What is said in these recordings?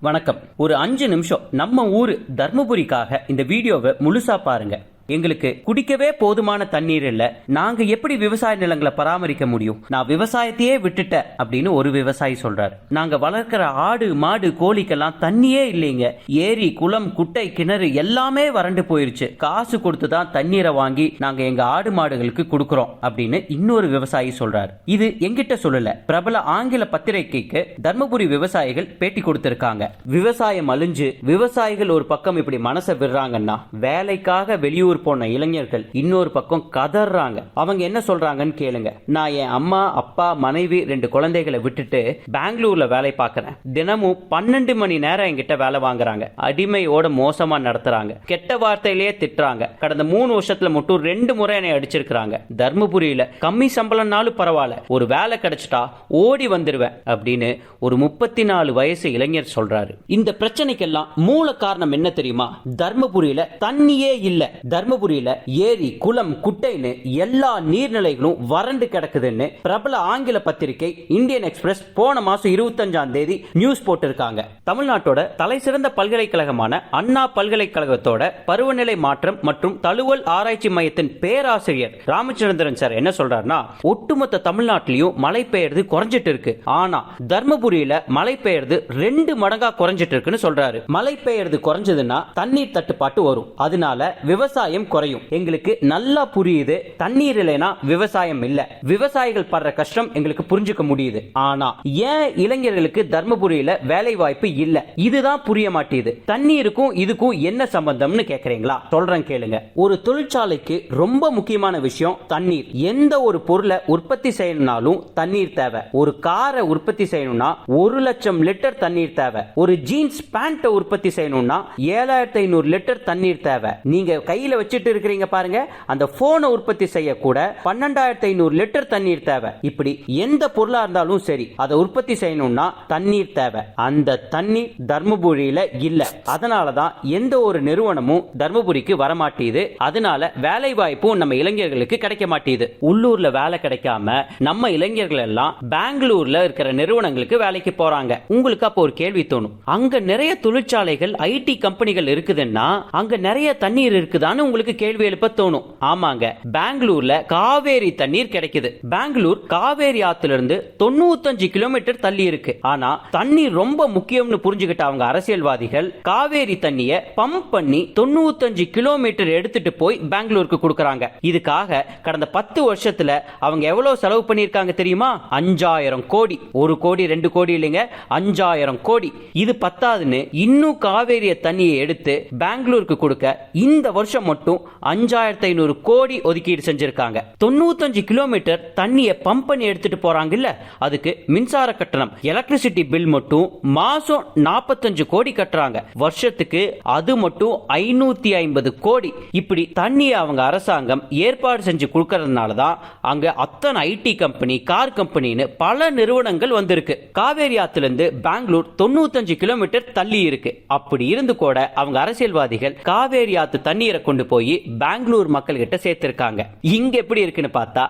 வணக்கம். ஒரு 5 நிமிஷம் நம்ம ஊரு தர்மபுரிக்காக இந்த வீடியோவை முழுசா பாருங்க. எங்களுக்கு குடிக்கவே போதுமான தண்ணீர் இல்ல, நாங்க எப்படி விவசாய நிலங்களை பராமரிக்க முடியும்? நான் விவசாயத்தையே விட்டுட்டேன் அப்படின்னு ஒரு விவசாயி சொல்றாரு. நாங்க வளர்க்கிற ஆடு மாடு கோழிக்கெல்லாம் தண்ணியே இல்லைங்க. ஏரி குளம் குட்டை கிணறு எல்லாமே வறண்டு போயிருச்சு. காசு கொடுத்து தான் தண்ணீரை வாங்கி நாங்க எங்க ஆடு மாடுகளுக்கு கொடுக்கறோம் அப்படின்னு இன்னொரு விவசாயி சொல்றாரு. இது எங்கிட்ட சொல்லல, பிரபல ஆங்கில பத்திரிகைக்கு தர்மபுரி விவசாயிகள் பேட்டி கொடுத்திருக்காங்க. விவசாயம் அழிஞ்சு விவசாயிகள் ஒரு பக்கம் இப்படி மனசை விடுறாங்கன்னா, வேலைக்காக வெளியூர் போன இளைஞர்கள் இன்னொரு பக்கம் கதறாங்க. அவங்க என்ன சொல்றாங்கன்னு கேளுங்க. நான் என் அம்மா அப்பா மனைவி 2 குழந்தைகளை விட்டுட்டு பெங்களூர்ல வேலை பார்க்கறேன். தினமும் 12 மணி நேரம் என்கிட்ட வேலை வாங்குறாங்க. அடிமையோட மோசமா நடத்துறாங்க. கெட்ட வார்த்தையிலேயே திட்டுறாங்க. கடந்த 3 வருஷத்துல மட்டும் 2 முறை என்னை அடிச்சிருக்காங்க. தர்மபுரியில கம்மி சம்பளம்னாலும் பரவாயில்ல, ஒரு வேலை கிடைச்சிட்டா ஓடி வந்துருவேன் அப்படின்னு ஒரு 34 வயசு இளைஞர் சொல்றாரு. இந்த பிரச்சனைக்கெல்லாம் மூல காரணம் என்ன தெரியுமா? தர்மபுரியில தண்ணியே இல்ல. தர்மபுரியில ஏரி குளம் குட்டைன்னு எல்லா நீர்நிலைகளும் வறண்டு கிடக்குதுன்னு பிரபல ஆங்கில பத்திரிகை இந்தியன் எக்ஸ்பிரஸ் போன மாசம் 25ஆம் தேதி நியூஸ் போட்டிருக்காங்க. தமிழ்நாட்டோட தலை சிறந்த பல்கலைக்கழகமான அண்ணா பல்கலைக்கழகத்தோட பருவநிலை மாற்றம் மற்றும் தழுவல் ஆராய்ச்சி மையத்தின் பேராசிரியர் ராமச்சந்திரன் சார் என்ன சொல்றாருன்னா, ஒட்டுமொத்த தமிழ்நாட்டிலையும் மழை பெய்யறது குறைஞ்சிட்டு இருக்கு. ஆனா தர்மபுரியில மழை பெய்யறது 2 மடங்கா குறைஞ்சிட்டு இருக்குன்னு சொல்றாரு. மழை பெய்யறது குறைஞ்சதுன்னா தண்ணீர் தட்டுப்பாட்டு வரும். அதனால விவசாயம் குறையும். எங்களுக்கு நல்லா புரியுது, தண்ணீர் இல்லைனா விவசாயம் இல்ல. விவசாயிகள் படுற கஷ்டம் எங்களுக்கு புரிஞ்சுக்க முடியுது. ஆனா ஏன் இளைஞர்களுக்கு தர்மபுரியில வேலை வாய்ப்பு இல்ல? இதுதான் புரிய மாட்டேது. தண்ணீருக்கும் இதுக்கும் என்ன சம்பந்தம்னு கேக்குறீங்களா? சொல்றேன் கேளுங்க. ஒரு தொழிற்சாலைக்கு ரொம்ப முக்கியமான விஷயம் தண்ணீர். எந்த ஒரு பொருளை உற்பத்தி செய்யணும்னாலும் தண்ணீர் தேவை. ஒரு காரை உற்பத்தி செய்யணும்னா 1 லட்சம் லிட்டர் தண்ணீர் தேவை. ஒரு ஜீன்ஸ் பேண்ட் உற்பத்தி செய்யணும்னா 7500 லிட்டர் தண்ணீர் தேவை. நீங்க கையில வச்சிட்டு இருக்கிறீங்க பாருங்க, அந்த போனை உற்பத்தி செய்ய கூட 12500 லிட்டர் தண்ணீர் தேவை. இப்படி எந்த பொருளா இருந்தாலும் சரி, அதை உற்பத்தி செய்யணும்னா தண்ணீர் தேவை. அந்த தண்ணீர் தர்மபுரியில இல்ல. அதனாலதான் எந்த ஒரு நிறுவனமும் தர்மபுரிக்கு வரமாட்டேது. அதனால வேலை வாய்ப்பும் நம்ம இளைஞர்களுக்கு கிடைக்க மாட்டேது. உள்ளூர்ல வேலை கிடைக்காம நம்ம இளைஞர்கள் எல்லாம் பெங்களூர்ல இருக்கிற நிறுவனங்களுக்கு வேலைக்கு போறாங்க. உங்களுக்கு அப்போ ஒரு கேள்வி தோணும், அங்க நிறைய தொழிற்சாலைகள் ஐடி கம்பெனிகள் இருக்குதுன்னா அங்க நிறைய தண்ணீர் இருக்குதான்னு உங்களுக்கு கேள்வி எழுப்ப தோணும். ஆமாங்க, பெங்களூர்ல காவேரி தண்ணீர் கிடைக்குது. பெங்களூர் காவேரி ஆத்திலிருந்து 95 கிலோமீட்டர் தள்ளி இருக்கு. ஆனா தண்ணீர் ரொம்ப முக்கியம்னு புரிஞ்சுக்கிட்ட அவங்க அரசியல்வாதிகள் காவேரி தண்ணியை பம்ப் பண்ணி 95 கிலோமீட்டர் எடுத்துட்டு போய் பெங்களூருக்கு கொடுக்கறாங்க. இதுக்காக கடந்த 10 வருஷத்துல அவங்க எவ்வளவு செலவு பண்ணிருக்காங்க தெரியுமா? 5000 கோடி. 1 கோடி 2 கோடி இல்லைங்க, 5000 கோடி. இது பத்தாதுன்னு இன்னும் காவேரிய தண்ணியை எடுத்து பெங்களூருக்கு கொடுக்க இந்த வருஷம் மட்டும் 5500 கோடி ஒதுக்கீடு செஞ்சிருக்காங்க. 95 கிலோமீட்டர் தண்ணியை பம்ப் பண்ணி எடுத்துட்டு போறாங்கல்ல, அதுக்கு மின்சார கட்டணம் எலக்ட்ரிசிட்டி பில் மட்டும் மாசம் 45 கோடி கட்டுறாங்க. வருஷத்துக்கு அது மட்டும் 550 கோடி. இப்படி தண்ணியை அவங்க அரசாங்கம் ஏற்பாடு செஞ்சு கொடுக்கறதுனால தான் அங்க அத்தனை ஐடி கம்பெனி கார் கம்பெனின்னு பல நிறுவனங்கள் வந்திருக்கு. காவேரி ஆத்திலிருந்து பெங்களூர் 95 கிலோமீட்டர் தள்ளி இருக்கு. அப்படி இருந்து கூட அவங்க அரசியல்வாதிகள் காவேரி ஆத்து தண்ணீரை கொண்டு போய் பெங்களூர் மக்கள் கிட்ட சேர்த்திருக்காங்க. இங்க எப்படி இருக்குன்னு பார்த்தா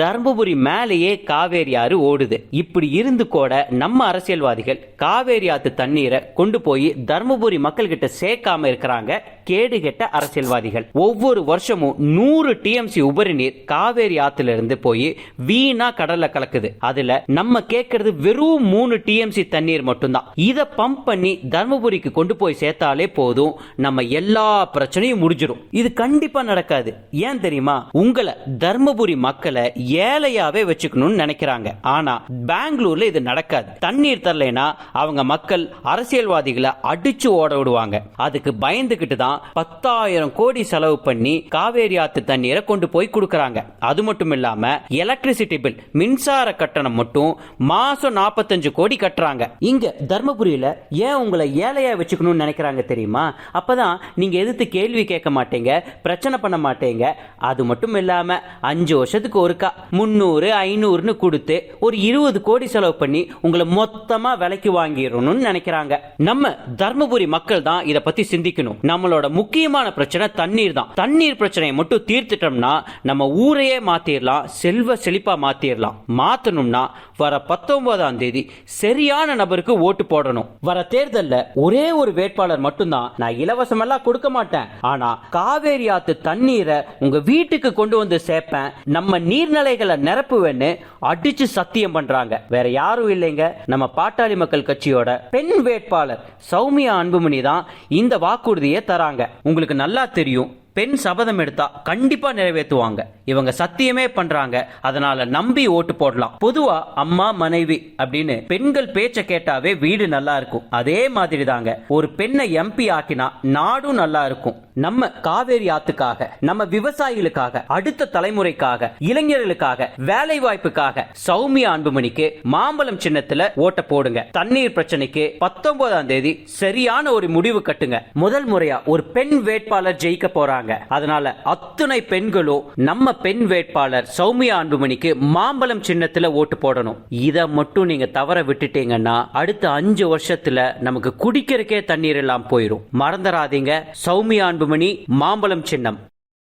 தர்மபுரி மேலேயே காவேரி ஆறு ஓடுது. இப்படி இருந்து கூட நம்ம அரசியல்வாதிகள் காவேரி ஆத்து தண்ணீரை கொண்டு போய் தர்மபுரி மக்கள் கிட்ட சேர்க்காம இருக்கிறாங்க. கேடு கெட்ட அரசியல்வாதிகள். ஒவ்வொரு வருஷமும் 100 டிஎம்சி உபரி நீர் காவேரி ஆத்துல இருந்து போய் வீணா கடல்ல கலக்குது. அதுல நம்ம கேட்கறது வெறும் 3 டிஎம்சி தண்ணீர் மட்டும்தான். இத பம்ப் பண்ணி தர்மபுரிக்கு கொண்டு போய் சேர்த்தாலே போதும், நம்ம எல்லா பிரச்சனையும் முடிஞ்சிடும். இது கண்டிப்பா நடக்காது. ஏன் தெரியுமா? உங்களை தர்மபுரி மக்களை ஏழையாவே வச்சுக்கணும்னு நினைக்கிறாங்க. ஆனா பெங்களூர்ல இது நடக்காது. தண்ணீர் தரலைனா அவங்க மக்கள் அரசியல்வாதிகளை அடிச்சு ஓட விடுவாங்க. அதுக்கு பயந்துகிட்டு தான் 10,000 கோடி செலவு பண்ணி காவேரி ஆத்து தண்ணீரை கொண்டு போய் கொடுக்கறாங்க. அது மட்டும் இல்லாம எலக்ட்ரிசிட்டி பில் மின்சார கட்டணம் மட்டும் மாசம் 45 கோடி கட்டுறாங்க. இங்க தர்மபுரியில ஏன் உங்களை ஏழையா வச்சுக்கணும்னு நினைக்கிறாங்க தெரியுமா? அப்பதான் நீங்க எதிர்த்து கேள்வி கேட்க மாட்டீங்க, பிரச்சனை பண்ண மாட்டீங்க. அது மட்டும் இல்லாம 5 வருஷத்துக்கு ஒருக்கா 300 500ன்னு கொடுத்து ஒரு 20 கோடி செலவு பண்ணி உங்களை மொத்தமா விலைக்கு வாங்கிடணும்னு நினைக்கிறாங்க. நம்ம தர்மபுரி மக்கள் தான் இத பத்தி சிந்திக்கணும். நம்மளோட முக்கியமான பிரச்சனை தண்ணீர் தான். தண்ணீர் பிரச்சனையை மட்டும் தீர்த்துட்டோம்னா நம்ம ஊரையே மாத்திரலாம், செல்வ செழிப்பா மாத்திரலாம். மாத்தணும்னா வர 19ஆம் தேதி சரியான நபருக்கு ஓட்டு போடணும். வர தேர்தல்ல ஒரே ஒரு வேட்பாளர் மட்டும்தான். நான் இலவசமெல்லாம் கொடுக்க மாட்டேன், ஆனா காவேரி ஆத்து தண்ணீரை உங்க வீட்டுக்கு கொண்டு வந்து சேர்ப்பேன், நம்ம நீர்நிலைகளை நிரப்புவேன்னு அடிச்சு சத்தியம் பண்றாங்க. வேற யாரும் இல்லைங்க, நம்ம பாட்டாளி மக்கள் கட்சியோட பெண் வேட்பாளர் சௌமியா அன்புமணி தான் இந்த வாக்குறுதியை தராங்க. உங்களுக்கு நல்லா தெரியும், பெண் சபதம் எடுத்தா கண்டிப்பா நிறைவேற்றுவாங்க. இவங்க சத்தியமே பண்றாங்க, அதனால நம்பி ஓட்டு போடலாம். பொதுவா அம்மா மனைவி அப்படின்னு பெண்கள் பேச்ச கேட்டாவே வீடு நல்லா இருக்கும். அதே மாதிரி தாங்க ஒரு பெண்ணை எம்பி ஆக்கினா நாடும் நல்லா இருக்கும். நம்ம காவேரி ஆத்துக்காக, நம்ம விவசாயிகளுக்காக, அடுத்த தலைமுறைக்காக, இளைஞர்களுக்காக, வேலை வாய்ப்புக்காக சௌமியா அன்புமணிக்கு மாம்பழம் சின்னத்துல ஓட்ட போடுங்க. தண்ணீர் பிரச்சனைக்கு 19ஆம் தேதி சரியான ஒரு முடிவு கட்டுங்க. முதல் முறையா ஒரு பெண் வேட்பாளர் ஜெயிக்க போறாங்க. அதனால அத்துணை பெண்களும் நம்ம பெண் வேட்பாளர் சௌமியா அன்புமணிக்கு மாம்பழம் சின்னத்துல ஓட்டு போடணும். இத மட்டும் நீங்க தவற விட்டுட்டீங்கன்னா அடுத்த 5 வருஷத்துல நமக்கு குடிக்கிறதுக்கே தண்ணீர் எல்லாம் போயிடும். மறந்துடாதீங்க, சௌமியா அன்புமணி, மாம்பழம் சின்னம்.